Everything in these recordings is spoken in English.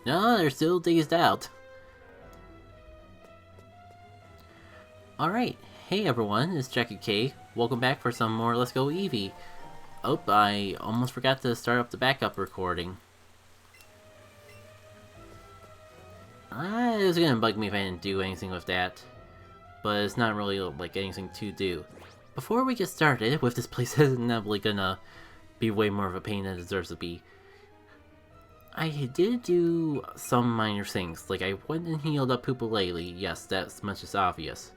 No, they're still dazed out. Alright, hey everyone, it's Jackie K. Welcome back for some more Let's Go Eevee. Oh, I almost forgot to start up the backup recording. It was gonna bug me if I didn't do anything with that. But it's not really like anything to do. Before we get started, with this place is inevitably gonna be way more of a pain than it deserves to be. I did do some minor things, like I went and healed up Poopalele, yes, that much is obvious.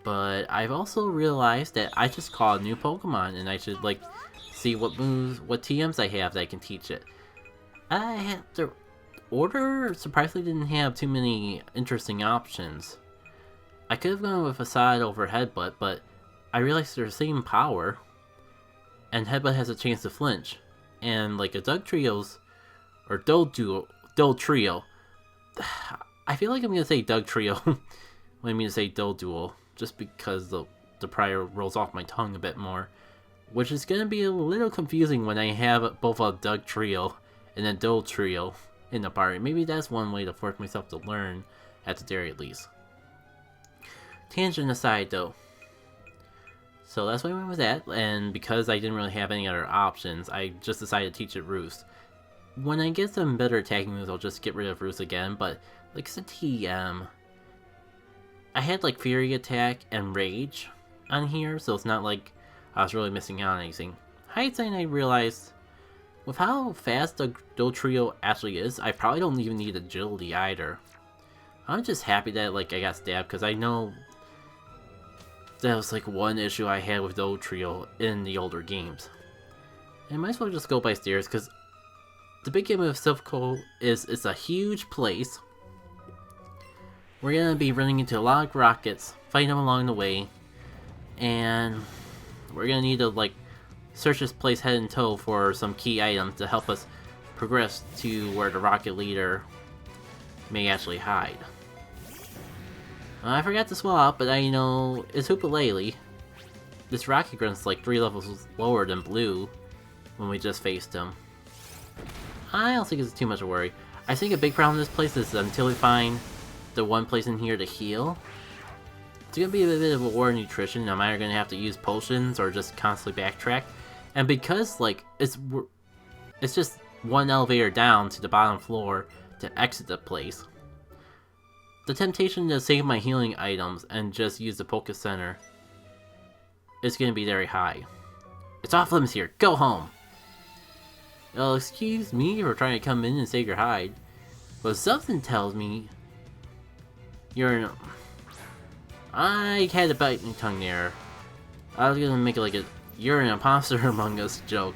But I've also realized that I just caught a new Pokemon and I should like see what moves, what TMs I have that I can teach it. The order surprisingly didn't have too many interesting options. I could have gone with Facade over Headbutt, but I realized they're the same power. And Headbutt has a chance to flinch. And like a Dugtrio. I feel like I'm gonna say Dugtrio when I mean to say Duel, just because the prior rolls off my tongue a bit more. Which is gonna be a little confusing when I have both a Dugtrio and a Dugtrio in the party. Maybe that's one way to force myself to learn at the very least. Tangent aside though. So that's why I went with that, and because I didn't really have any other options, I just decided to teach it Roost. When I get some better attacking moves, I'll just get rid of Roost again, but like it's a TM. I had like Fury Attack and Rage on here, so it's not like I was really missing out on anything. Hindsight, I realized with how fast the Dugtrio actually is, I probably don't even need Agility either. I'm just happy that like I got stabbed, because I know that was like one issue I had with Dugtrio in the older games. I might as well just go by stairs, because the big game of Silph Co is it's a huge place. We're gonna be running into a lot of rockets, fighting them along the way, and we're gonna need to like search this place head and toe for some key items to help us progress to where the rocket leader may actually hide. I forgot to swap, but I know it's Poopalele. This rocket grunt's like 3 levels lower than Blue when we just faced him. I don't think it's too much of a worry. I think a big problem in this place is until we find the one place in here to heal, it's gonna be a bit of a war of nutrition. I'm either gonna have to use potions or just constantly backtrack. And because like it's just one elevator down to the bottom floor to exit the place, the temptation to save my healing items and just use the Poké Center is gonna be very high. It's off limits here. Go home. Well, excuse me for trying to come in and save your hide, but something tells me you're I had a bite in my tongue there. I was gonna make it like a you're an imposter among us joke,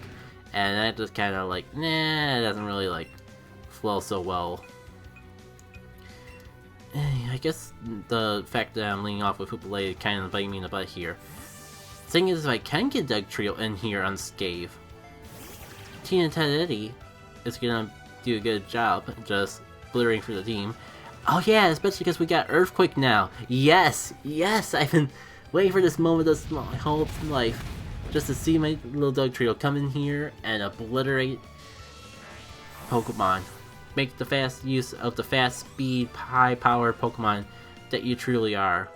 and that just kind of like, nah, it doesn't really like flow so well. I guess the fact that I'm leaning off with Poopalele kind of biting me in the butt here. The thing is, if I can get Dugtrio in here unscathed, Tina and Ted Eddie is gonna do a good job just blurring through the team. Oh yeah, especially because we got Earthquake now. Yes, yes, I've been waiting for this moment of my whole life, just to see my little Dugtrio come in here and obliterate Pokemon. Make the fast use of the fast speed, high power Pokemon that you truly are.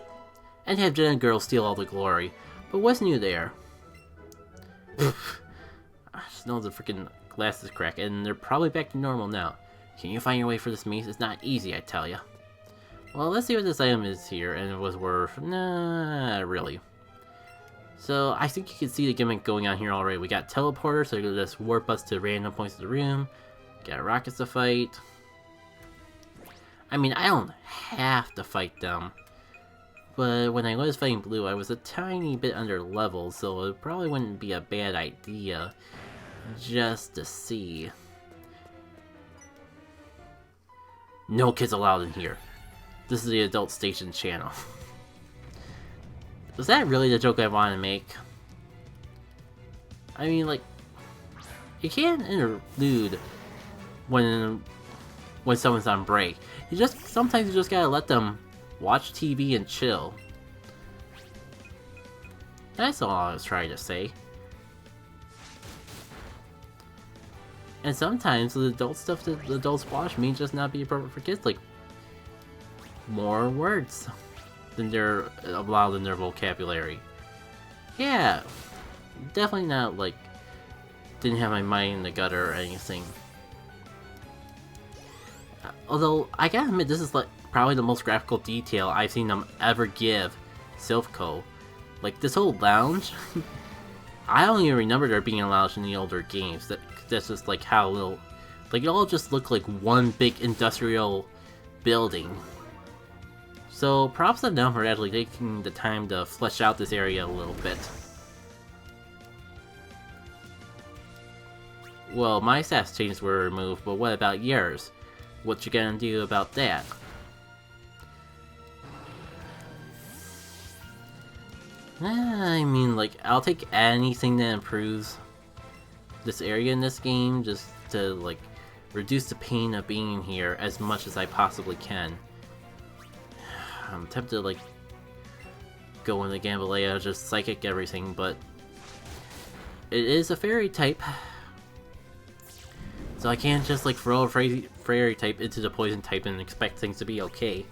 And have Jen and Girl steal all the glory. But what's new there? Snow the freaking glasses crack, and they're probably back to normal now. Can you find your way for this maze? It's not easy, I tell ya. Well, let's see what this item is here, and it was worth... Nah, really. So, I think you can see the gimmick going on here already. We got teleporters, so they'll just warp us to random points of the room. Got rockets to fight. I mean, I don't have to fight them. But when I was fighting Blue, I was a tiny bit under level, so it probably wouldn't be a bad idea just to see. No kids allowed in here. This is the adult station channel. Was that really the joke I wanted to make? I mean, like, you can't interlude when someone's on break. Sometimes you just gotta let them watch TV and chill. That's all I was trying to say. And sometimes the adult stuff that the adults watch may just not be appropriate for kids, like more words than they're allowed in their vocabulary. Yeah, definitely not like didn't have my mind in the gutter or anything. Although I gotta admit, this is like probably the most graphical detail I've seen them ever give Silph Co. Like this whole lounge, I don't even remember there being a lounge in the older games. That's just like how little, like it all just looked like one big industrial building. So props to them for actually taking the time to flesh out this area a little bit. Well, my stats changes were removed, but what about yours? What you gonna do about that? I mean, like, I'll take anything that improves this area in this game just to, like, reduce the pain of being here as much as I possibly can. I'm tempted to, like, go into Gambalea, just psychic everything, but it is a fairy type. So I can't just, like, throw a fairy type into the poison type and expect things to be okay.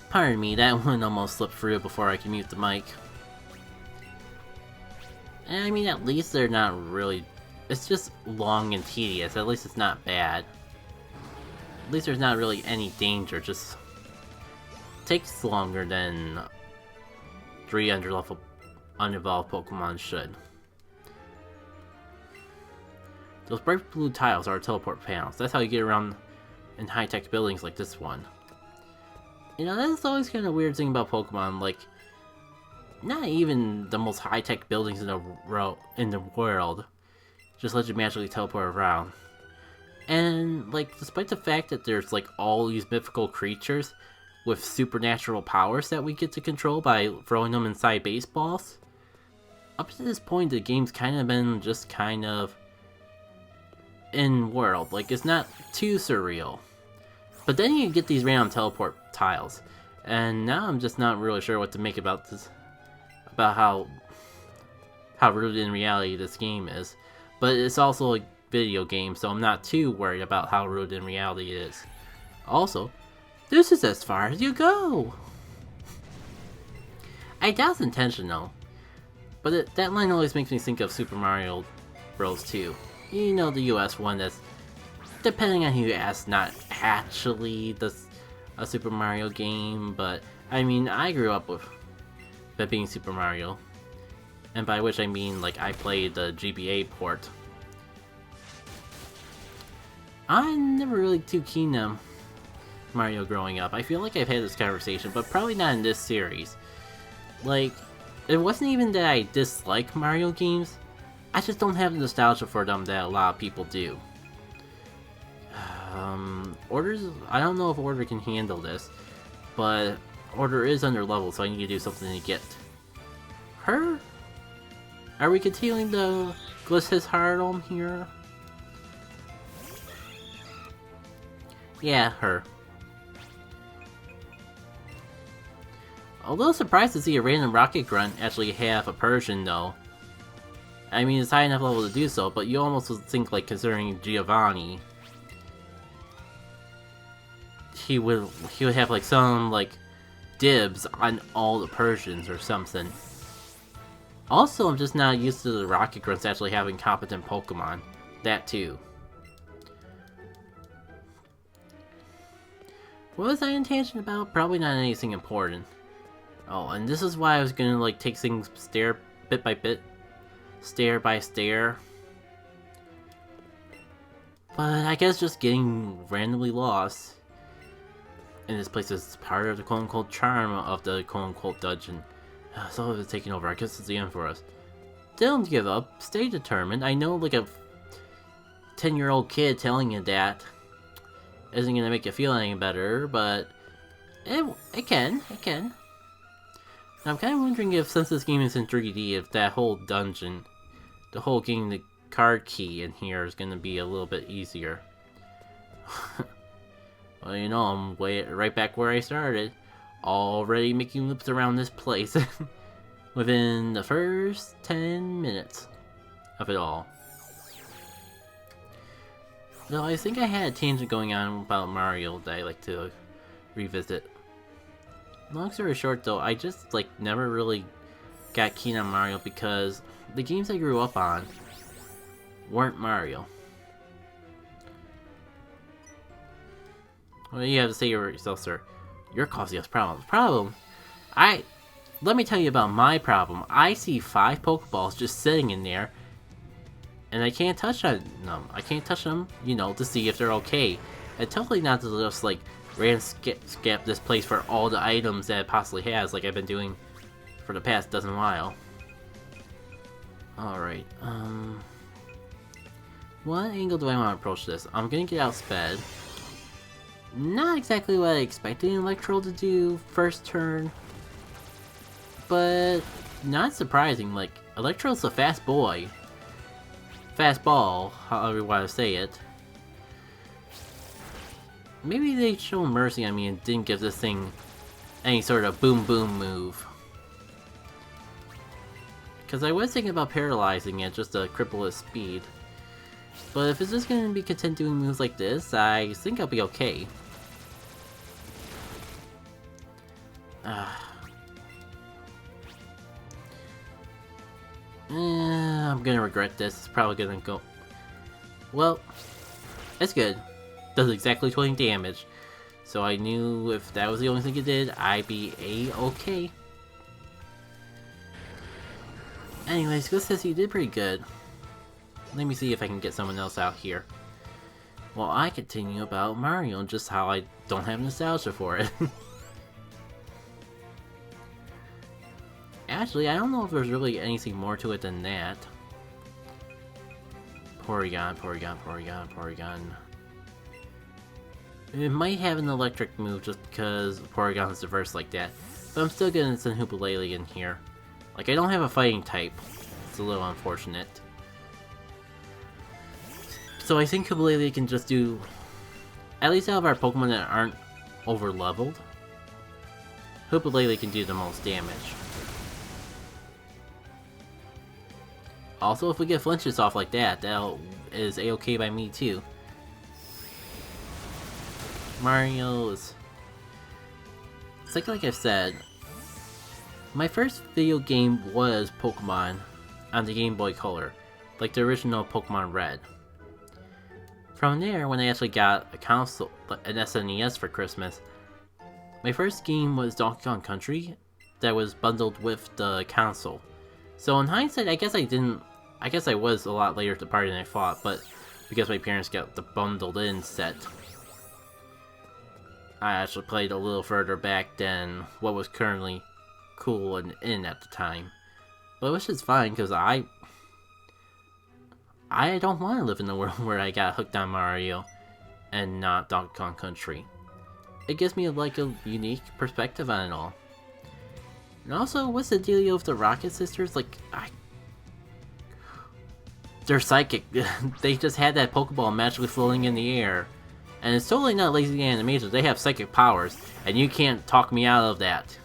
Pardon me, that one almost slipped through before I could mute the mic. And I mean, at least they're not really... It's just long and tedious, at least it's not bad. At least there's not really any danger, just... takes longer than 3 underlevel unevolved Pokemon should. Those bright blue tiles are teleport panels. That's how you get around in high-tech buildings like this one. You know, that's always kind of a weird thing about Pokemon, like, not even the most high-tech buildings in the world just let you magically teleport around. And, like, despite the fact that there's, like, all these mythical creatures with supernatural powers that we get to control by throwing them inside baseballs, up to this point the game's kind of been just kind of in world, like, it's not too surreal. But then you get these random teleport tiles, and now I'm just not really sure what to make about this, about how rooted in reality this game is. But it's also a video game, so I'm not too worried about how rooted in reality it is. Also, this is as far as you go! I doubt it's intentional, but that line always makes me think of Super Mario Bros. 2. You know, the US one that's, depending on who you ask, not actually a Super Mario game, but I mean, I grew up with that being Super Mario. And by which I mean, like, I played the GBA port. I'm never really too keen on Mario growing up. I feel like I've had this conversation, but probably not in this series. Like, it wasn't even that I dislike Mario games, I just don't have the nostalgia for them that a lot of people do. Orders, I don't know if Order can handle this, but Order is under level, so I need to do something to get her. Are we continuing the Gliss's Hardom here? Yeah, her. Although surprised to see a random rocket grunt actually have a Persian though. I mean, it's high enough level to do so, but you almost would think, like, considering Giovanni, he would have, like, some, like, dibs on all the Persians or something. Also, I'm just not used to the rocket grunts actually having competent Pokemon. That too. What was I in tangent about? Probably not anything important. Oh, and this is why I was gonna, like, take things bit by bit. Stair by stair. But I guess just getting randomly lost in this place is part of the quote-unquote charm of the quote-unquote dungeon. So it's taking over. I guess it's the end for us. Don't give up. Stay determined. I know, like, a 10-year-old kid telling you that isn't gonna make you feel any better, but it can. Now, I'm kind of wondering if, since this game is in 3D, if that whole dungeon, the whole getting the card key in here is gonna be a little bit easier. Well, you know, I'm right back where I started. Already making loops around this place. Within the first 10 minutes of it all. Well, I think I had a tangent going on about Mario that I like to revisit. Long story short though, I just never really got keen on Mario because the games I grew up on weren't Mario. What do you have to say yourself, sir? You're causing us problems. Let me tell you about my problem. I see 5 Pokeballs just sitting in there, and I can't touch them. I can't touch them, you know, to see if they're okay. And totally not to just scap this place for all the items that it possibly has, like I've been doing for the past dozen while. Alright, what angle do I want to approach this? I'm gonna get out sped. Not exactly what I expected Electro to do first turn, but not surprising. Like, Electro's a fast boy. Fast ball, however you want to say it. Maybe they showed mercy on me and didn't give this thing any sort of boom boom move. Because I was thinking about paralyzing it just to cripple its speed. But if it's just going to be content doing moves like this, I think I'll be okay. I'm gonna regret this. It's probably gonna go... Well, it's good. Does exactly 20 damage. So I knew if that was the only thing it did, I'd be A-okay. Anyways, Ghost says you did pretty good. Let me see if I can get someone else out here. Well, I continue about Mario and just how I don't have nostalgia for it. Actually, I don't know if there's really anything more to it than that. Porygon. It might have an electric move just because Porygon's diverse like that. But I'm still gonna send Hoopa in here. Like, I don't have a fighting type. It's a little unfortunate. So I think Hoopa can just do... At least out of our Pokemon that aren't over-leveled, Hoopa can do the most damage. Also, if we get flinches off like that, that is A-okay by me too. Mario is... It's like I've said, my first video game was Pokemon on the Game Boy Color, like the original Pokemon Red. From there, when I actually got a console, an SNES for Christmas, my first game was Donkey Kong Country that was bundled with the console. So in hindsight, I guess I was a lot later to the party than I thought, but because my parents got the bundled in set, I actually played a little further back than what was currently cool and in at the time. But which is fine, because I don't want to live in a world where I got hooked on Mario and not Donkey Kong Country. It gives me a unique perspective on it all. And also, what's the dealio with the Rocket Sisters? Like, they're psychic. They just had that Pokeball magically floating in the air. And it's totally not lazy animation. They have psychic powers, and you can't talk me out of that.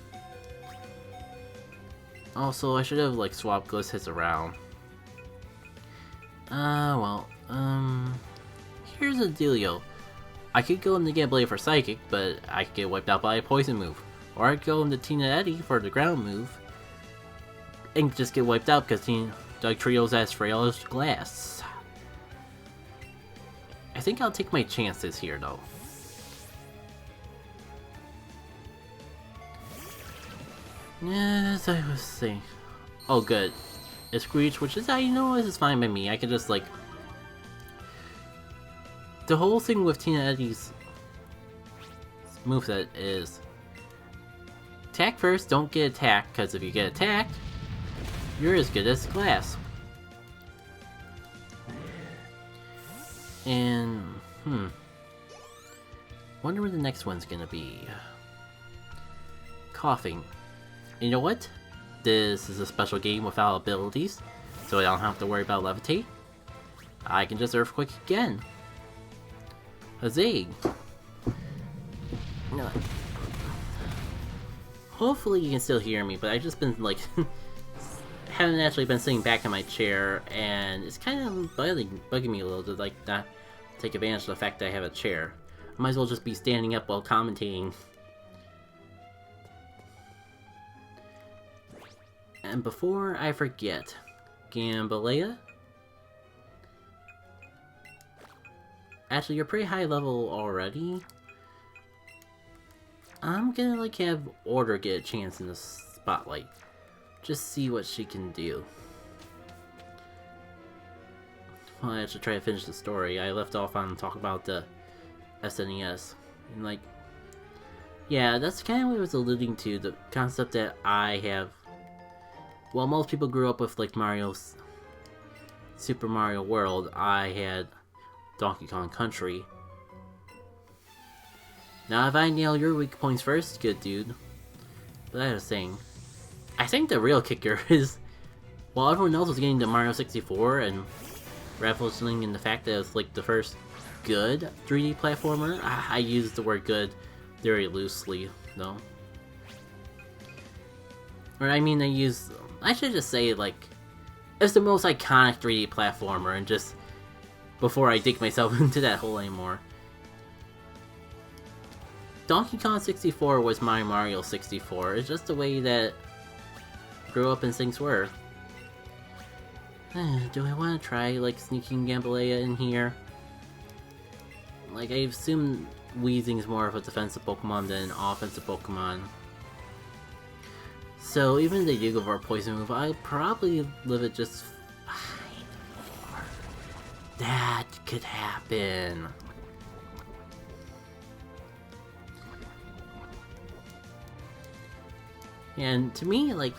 Also, I should have, swapped Ghost hits around. Here's the dealio. I could go into Get Blade for Psychic, but I could get wiped out by a Poison move. Or I could go into Tina Eddy for the Ground move, and just get wiped out because Dugtrio's as frail as glass. I think I'll take my chances here, though. Yes, I was saying. Oh, good. It's Screech, which is how you know this is fine by me. I can just, the whole thing with Tina Eddy's moveset is attack first, don't get attacked, because if you get attacked, you're as good as glass. And, wonder where the next one's gonna be. Coughing. You know what? This is a special game without abilities, so I don't have to worry about levitate. I can just Earthquake again. Huzzay! You know, hopefully you can still hear me, but I've just been, like, haven't actually been sitting back in my chair, and it's kind of bugging me a little to, like, not take advantage of the fact that I have a chair. I might as well just be standing up while commentating. And before I forget, Gambalea? Actually, you're pretty high level already. I'm gonna, like, have Order get a chance in the spotlight. Just see what she can do. Well, I should try to finish the story. I left off on talk about the SNES. And, like, yeah, that's kind of what I was alluding to. The concept that I have. Well, most people grew up with, like, Super Mario World. I had Donkey Kong Country. Now, if I nail your weak points first, good dude. But I was saying, I think the real kicker is, while everyone else was getting to Mario 64 and reveling in the fact that it's like the first good 3D platformer, I use the word good very loosely, though. Or I mean, I should just say, like, it's the most iconic 3D platformer, and just, before I dig myself into that hole anymore. Donkey Kong 64 was my Mario 64. It's just the way that grew up and things were. Do I want to try, like, sneaking Gambalea in here? Like, I assume Weezing's more of a defensive Pokemon than an offensive Pokemon. So even if they do go for a poison move, I'll probably live it just fine. That could happen. And to me, like,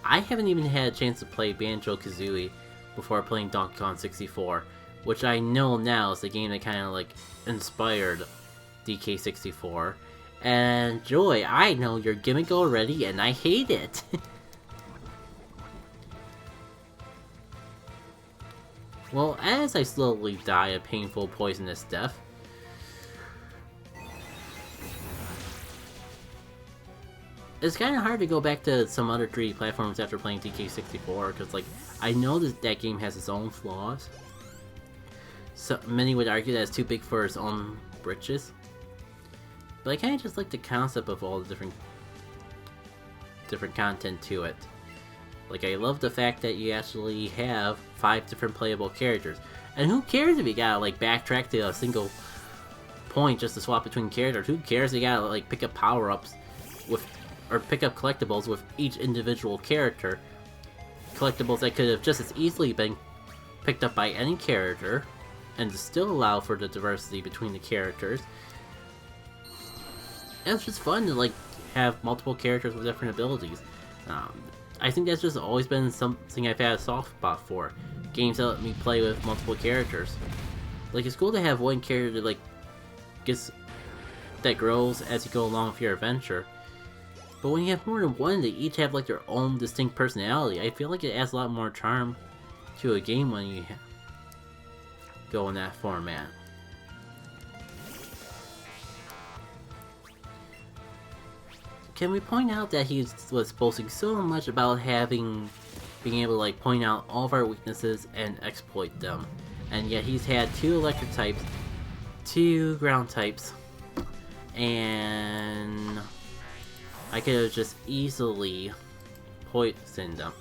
I haven't even had a chance to play Banjo-Kazooie before playing Donkey Kong 64, which I know now is the game that kind of, like, inspired DK64. And Joy, I know your gimmick already, and I hate it! Well, as I slowly die a painful poisonous death, it's kind of hard to go back to some other 3D platforms after playing DK64, because, like, I know that game has its own flaws. So many would argue that it's too big for its own britches. But I kind of just like the concept of all the different content to it. Like, I love the fact that you actually have 5 different playable characters. And who cares if you gotta, like, backtrack to a single point just to swap between characters? Who cares if you gotta, like, pick up power-ups with, or pick up collectibles with each individual character? Collectibles that could have just as easily been picked up by any character, and to still allow for the diversity between the characters. And it's just fun to, like, have multiple characters with different abilities. I think that's just always been something I've had a soft spot for. Games that let me play with multiple characters. Like, it's cool to have one character that, like, that grows as you go along with your adventure. But when you have more than one, they each have, like, their own distinct personality. I feel like it adds a lot more charm to a game when you go in that format. Can we point out that he was boasting so much about being able to, like, point out all of our weaknesses and exploit them, and yet he's had 2 electric types, 2 ground types, and I could have just easily poisoned them.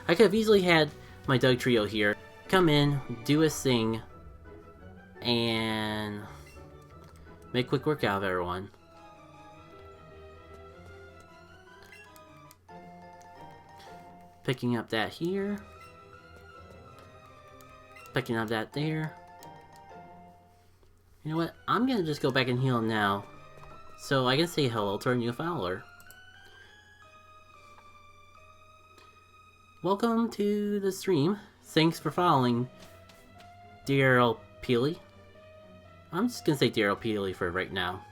I could have easily had my Doug Trio here come in, do his thing, and make quick work out of everyone. Picking up that here. Picking up that there. You know what? I'm gonna just go back and heal now, so I can say hello to our new follower. Welcome to the stream. Thanks for following, Daryl Peely. I'm just gonna say Daryl Peely for right now.